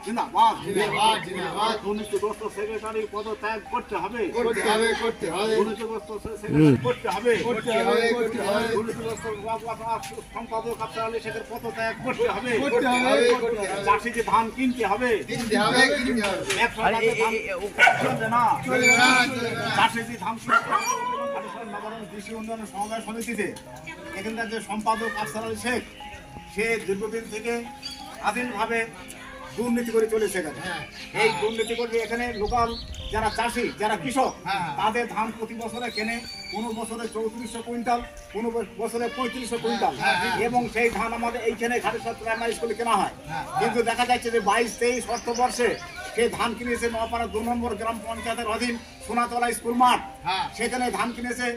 জিন্দাবাদ জিন্দাবাদ জিন্দাবাদ জিন্দাবাদ। দুর্নীতিগ্রস্ত সেক্রেটারি পদত্যাগ করতে হবে করতে হবে করতে হবে। দুর্নীতিগ্রস্ত সেক্রেটারি করতে হবে করতে হবে করতে হবে। দুর্নীতিগ্রস্ত সম্পাদক আফসার আলী শেখের পদত্যাগ করতে হবে করতে হবে করতে হবে। চাষিকে ধান কিনতে হবে কিনতে হবে কিনতে হবে। চলবে না চলবে না। চাষিকে ধান নবায়ন কৃষি উন্নয়ন সমবায় সমিতিতে এখানকার যে সম্পাদক আফসার আলী শেখ, সে দীর্ঘদিন থেকে স্বাধীনভাবে দুর্নীতি করে চলেছে এখানে। এই দুর্নীতি করে এখানে লোকাল যারা চাষি যারা কৃষক তাদের ধান প্রতি বছরে কেনে, কোনো বছরে 3400 কুইন্টাল, কোনো বছরে 3500 কুইন্টাল, এবং সেই ধান আমাদের এইখানে ঘাটেশ্বর প্রাইমারি স্কুলে কেনা হয়। কিন্তু দেখা যাচ্ছে যে 22-23 অর্থবর্ষে সেই ধান কিনেছে নোয়াপাড়া 2 নম্বর গ্রাম পঞ্চায়েতের অধীন সোনাতলা স্কুল মাঠ, সেখানে ধান কিনেছে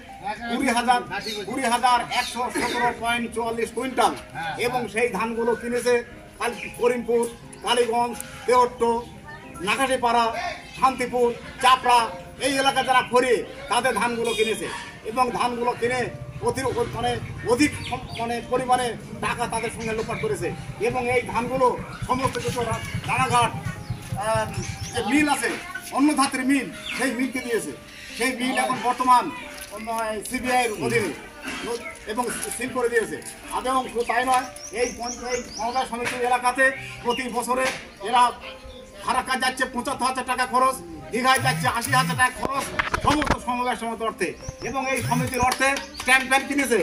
20,117.44 কুইন্টাল, এবং সেই ধানগুলো কিনেছে করিমপুর, কালীগঞ্জ, দেওট্ট, নাকাশিপাড়া, শান্তিপুর, চাপড়া এই এলাকা যারা ফরে তাদের ধানগুলো কিনেছে, এবং ধানগুলো কিনে অধিক পরিমাণে টাকা তাদের সঙ্গে লোপাট করেছে। এবং এই ধানগুলো সমস্ত কিছু রানাঘাট যে মিল আছে অন্নধাত্রী মিল, সেই মিলকে দিয়েছে। সেই মিল এখন বর্তমান সিবিআইয়ের অধীনে এবং সিল করে দিয়েছে। এবং তাই নয়, এই সমবায় সমিতির এলাকাতে প্রতি বছরে এরা ফারাক্কা যাচ্ছে 75,000 টাকা খরচ, দীঘায় যাচ্ছে 80,000 টাকা খরচ, সমস্ত সমবায় সমিতির অর্থে। এবং এই সমিতির অর্থে স্ট্যাম্প প্যান কিনেছে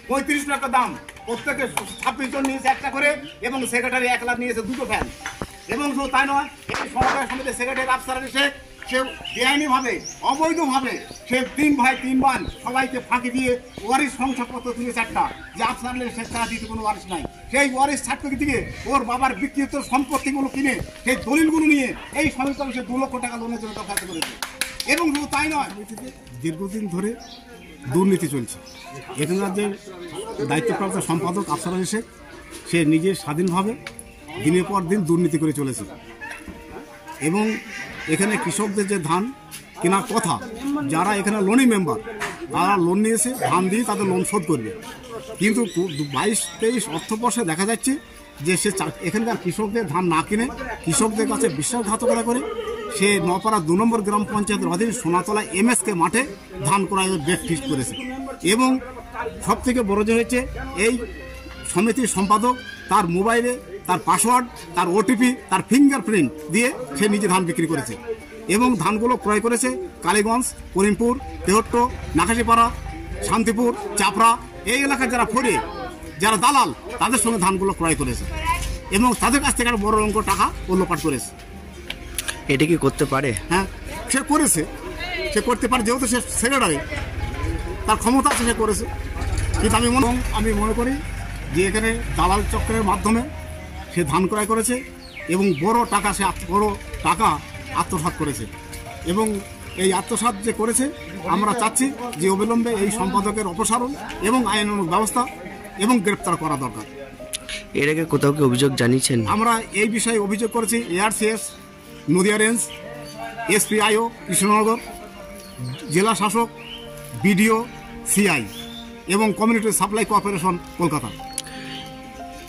35 টাকা দাম, প্রত্যেকে 26 জন নিয়েছে একটা করে, এবং সেক্রেটারি 1 লাখ নিয়েছে 2টো ফ্যান। এবং শুধু তাই নয়, এই সমবায় সমিতির সেক্রেটারি আফসার আলী শেখ সে বেআইনিভাবে অবৈধভাবে সে 3 ভাই 3 বোন সবাইকে ফাঁকি দিয়ে ওয়ারিশ শংসাপত্র তুলেছে একটা, যে আফসার আলী শেখ ছাড়া দিতে কোনো ওয়ারিশ নাই। সেই ওয়ারিশ সার্টিফিকেট দিয়ে ওর বাবার বিকৃত সম্পত্তিগুলো কিনে সেই দলিলগুলো নিয়ে এই সমিতি সে 2 লক্ষ টাকা লোনের জন্য দরখাস্ত করেছে। এবং শুধু তাই নয়, দীর্ঘদিন ধরে দুর্নীতি চলছে। এখানকার যে দায়িত্বপ্রাপ্ত সম্পাদক আফসার আলী শেখ, সে নিজে স্বাধীনভাবে দিনের পর দিন দুর্নীতি করে চলেছে। এবং এখানে কৃষকদের যে ধান কেনার কথা, যারা এখানে লোনি মেম্বার তারা লোন নিয়েছে, ধান দিয়ে তাদের লোন শোধ করবে। কিন্তু 22-23 অর্থবর্ষে দেখা যাচ্ছে যে সে এখানকার কৃষকদের ধান না কিনে কৃষকদের কাছে বিশ্বাসঘাতকতা করে সে নোয়াপাড়া 2 নম্বর গ্রাম পঞ্চায়েতের অধীন সোনাতলা MSK মাঠে ধান ক্রয়ের ডেট ফিক্স করেছে। এবং সবথেকে বড় যে হয়েছে, এই সমিতির সম্পাদক তার মোবাইলে তার পাসওয়ার্ড, তার OTP, তার ফিঙ্গারপ্রিন্ট দিয়ে সে নিজে ধান বিক্রি করেছে। এবং ধানগুলো ক্রয় করেছে কালীগঞ্জ, করিমপুর, দেওট্ট, নাকাশিপাড়া, শান্তিপুর, চাপড়া এই এলাকার যারা ফরে যারা দালাল তাদের সঙ্গে ধানগুলো ক্রয় করেছে, এবং তাদের কাছ থেকে একটা বড় অঙ্ক টাকা ও লোপাট করেছে। এটা কি করতে পারে? হ্যাঁ, সে করেছে, সে করতে পারে, যেহেতু সে সেক্রেটারি, তার ক্ষমতা আছে, সে করেছে। কিন্তু আমি মনে করি যে এখানে দালাল চক্রের মাধ্যমে সে ধান ক্রয় করেছে, এবং বড় টাকা আত্মসাৎ করেছে। এবং এই আত্মসাৎ যে করেছে, আমরা চাচ্ছি যে অবিলম্বে এই সম্পাদকের অপসারণ এবং আইনানুগ ব্যবস্থা এবং গ্রেপ্তার করা দরকার। এর আগে কোথাও কি অভিযোগ জানিয়েছেন? আমরা এই বিষয়ে অভিযোগ করেছি ARCS Nadia range, SPIO Krishnanagar, জেলা শাসক, BDO, CI এবং কমিউনিটি সাপ্লাই কর্পোরেশন কলকাতা।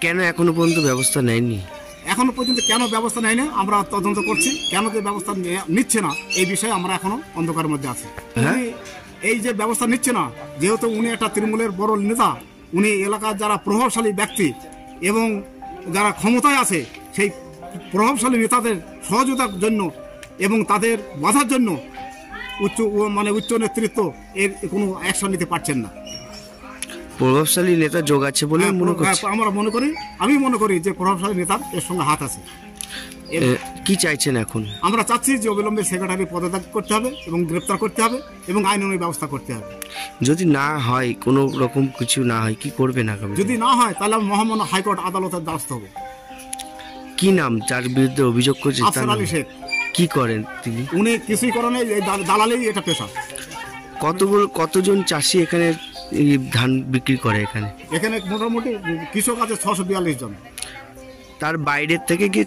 কেন এখনো পর্যন্ত ব্যবস্থা নেয়নি? এখনো পর্যন্ত কেন ব্যবস্থা নেয় না আমরা তদন্ত করছি। কেন যে ব্যবস্থা নিচ্ছে না এই বিষয়ে আমরা এখনো অন্ধকারের মধ্যে আছি। এই যে ব্যবস্থা নিচ্ছে না, যেহেতু উনি একটা তৃণমূলের বড় নেতা, উনি এলাকার যারা প্রভাবশালী ব্যক্তি এবং যারা ক্ষমতায় আছে সেই প্রভাবশালী নেতাদের সহযোগিতার জন্য এবং তাদের বাধার জন্য উচ্চ নেতৃত্ব এর কোনো অ্যাকশন নিতে পারছেন না। প্রভাবশালী নেতা যোগ আছে বলে আমি মনে করি যে প্রভাবশালী নেতার এর সঙ্গে হাত আছে। কি চাইছেন এখন? আমরা চাচ্ছি যে অবিলম্বে সেক্রেটারি পদত্যাগ করতে হবে এবং গ্রেপ্তার করতে হবে এবং আইনানুগ ব্যবস্থা করতে হবে। যদি না হয়, কোনো রকম কিছু না হয়, কি করবেন আগামী? যদি না হয় তাহলে মহামান্য হাইকোর্ট আদালতের দ্বারস্থ হবে। কি নাম যার বিরুদ্ধে অভিযোগ করছে? আফসার আলী শেখ। কি করেন তিনি? উনি কিছুই করেন, এই দালালেই এটা পেশা। কতজন চাষি এখানে ধান বিক্রি করে? এখানে মোটামুটি কৃষক আছে 642 জন। তার বাইরের থেকে কি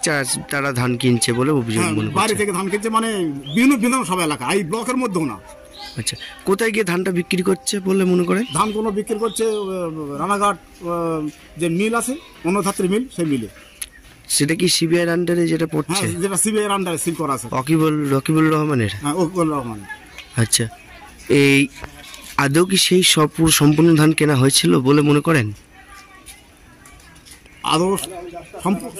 তারা ধান কিনছে বলে অভিযোগ? বাইরে থেকে ধান কিনছে, মানে বিভিন্ন সব এলাকা, এই ব্লকের মধ্যেও না। আচ্ছা, কোথায় গিয়ে ধানটা বিক্রি করছে বলে মনে করেন? ধানগুলো বিক্রি করছে রানাঘাট যে মিল আছে অন্নধাত্রী মিল, সেই মিলে। সেটা কি সিবিআই আন্ডারে যেটা হ্যাঁ, পড়ছে? যেটা সিবিআই আন্ডারে সিল করা আছে। রকিবুল রহমানের? হ্যাঁ, ওকুল রহমান। আচ্ছা, এই আদৌ কি সেই সম্পূর্ণ ধান কেনা হয়েছিল বলে মনে করেন? আদৌ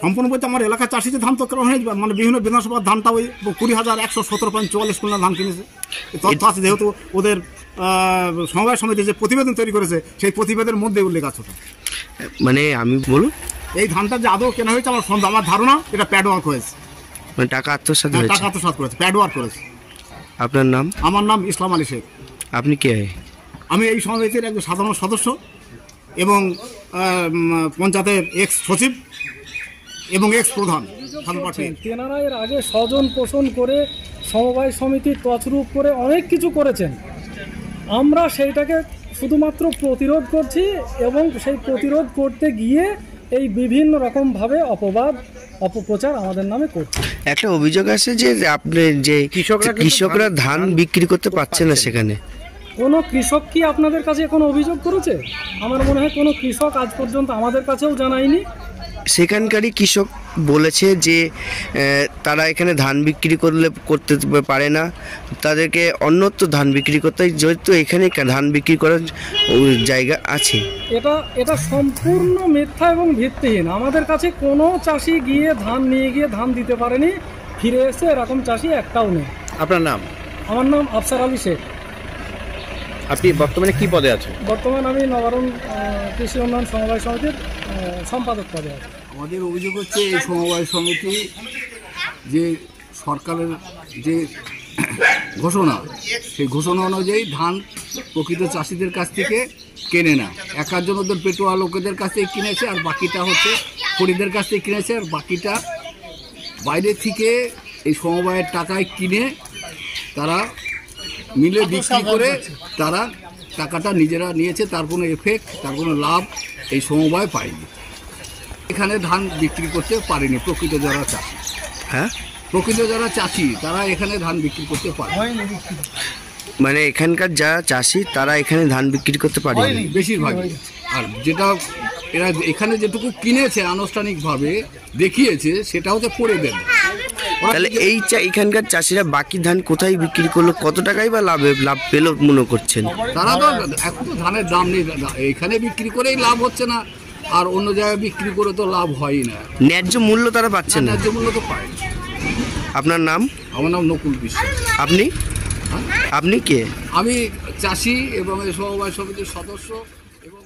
সম্পূর্ণ বলতে আমার এলাকার চাষিতে ধান তো কেমন হয়ে যাবে, মানে বিভিন্ন বিধানসভার ধানটা ওই 20,117.44 কুইন্টাল ধান কিনেছে। এই তথ্য আছে, যেহেতু ওদের সমবায় সমিতি যে প্রতিবেদন তৈরি করেছে সেই প্রতিবেদনের মধ্যে উল্লেখ আছে ওটা। মানে আমি বলুন, এই ধানটা যে আদৌ কেনা হয়েছে আমার সন্দেহ, আমার ধারণা এটা প্যাড ওয়ার্ক হয়েছে। মানে টাকা আত্মসাৎ হ্যাঁ, হয়েছে। টাকা আত্মসাৎ করেছে, প্যাড ওয়ার্ক করেছে। আপনার নাম? আমার নাম ইসলাম আলী শেখ। আপনি কে? আমি এই সমিতির একজন সাধারণ সদস্য এবং পঞ্চায়েতের এক্স সচিব এবং এক্স প্রধান। তেনারা এর আগে স্বজন পোষণ করে সমবায় সমিতি তছরূপ করে অনেক কিছু করেছেন। আমরা সেইটাকে শুধুমাত্র প্রতিরোধ করছি এবং সেই প্রতিরোধ করতে গিয়ে এই বিভিন্ন রকমভাবে অপপ্রচার আমাদের নামে করছে। একটা অভিযোগ আছে যে আপনি যে কৃষকরা ধান বিক্রি করতে পারছে না সেখানে। কোনো কৃষক কি আপনাদের কাছে কোনো অভিযোগ করেছে? আমার মনে হয় কোনো কৃষক আজ পর্যন্ত আমাদের কাছেও জানায়নি। সেখানকারই কৃষক বলেছে যে তারা এখানে ধান বিক্রি করতে পারে না, তাদেরকে অন্যত্র ধান বিক্রি করতে হয়, যেহেতু এখানে ধান বিক্রি করার জায়গা আছে। এটা সম্পূর্ণ মিথ্যা এবং ভিত্তিহীন। আমাদের কাছে কোনো চাষি নিয়ে গিয়ে ধান দিতে পারেনি, ফিরে এসে এরকম চাষি একটাও নেই। আপনার নাম? আমার নাম আফসার আলী শেখ। আপনি বর্তমানে কি পদে আছেন? বর্তমানে আমি নবারণ কৃষি উন্নয়ন সমবায় সমিতির সম্পাদক পদে আছি। আমাদের অভিযোগ হচ্ছে এই সমবায় সমিতি যে সরকারের যে ঘোষণা, সেই ঘোষণা অনুযায়ী ধান প্রকৃত চাষিদের কাছ থেকে কেনে না। একজন ওদের পেটোয়া লোকেদের কাছ থেকে কিনেছে, আর বাকিটা হচ্ছে খরিদের কাছ থেকে কিনেছে, আর বাকিটা বাইরে থেকে এই সমবায়ের টাকায় কিনে তারা মিলে বিক্রি করে তারা টাকাটা নিজেরা নিয়েছে। তার কোনো এফেক্ট, তার কোনো লাভ এই সমবায় পায়নি। এখানে ধান বিক্রি করতে পারেনি প্রকৃত যারা চাষি। হ্যাঁ, প্রকৃত যারা চাষি তারা এখানে ধান বিক্রি করতে পারে, মানে এখানকার যারা চাষি তারা এখানে ধান বিক্রি করতে পারে বেশিরভাগ। আর যেটা এরা এখানে যেটুকু কিনেছে আনুষ্ঠানিকভাবে দেখিয়েছে সেটা হচ্ছে পড়ে দেন। তাহলে এখানকার চাষিরা বাকি ধান কোথায় বিক্রি করলো, কত টাকাই বা লাভ পেল মনে করছেন? তারা তো এখন তো ধানের দাম নেই, এখানে বিক্রি করেই লাভ হচ্ছে না, আর অন্য জায়গায় বিক্রি করে তো লাভ হয়ই না। ন্যায্য মূল্য তারা পাচ্ছে না। ন্যায্য মূল্য তো পায় না। আপনার নাম? আমার নাম নকুল বিশ্বাস। আপনি কে? আমি চাষি এবং এই সমবায় সমিতির সদস্য এবং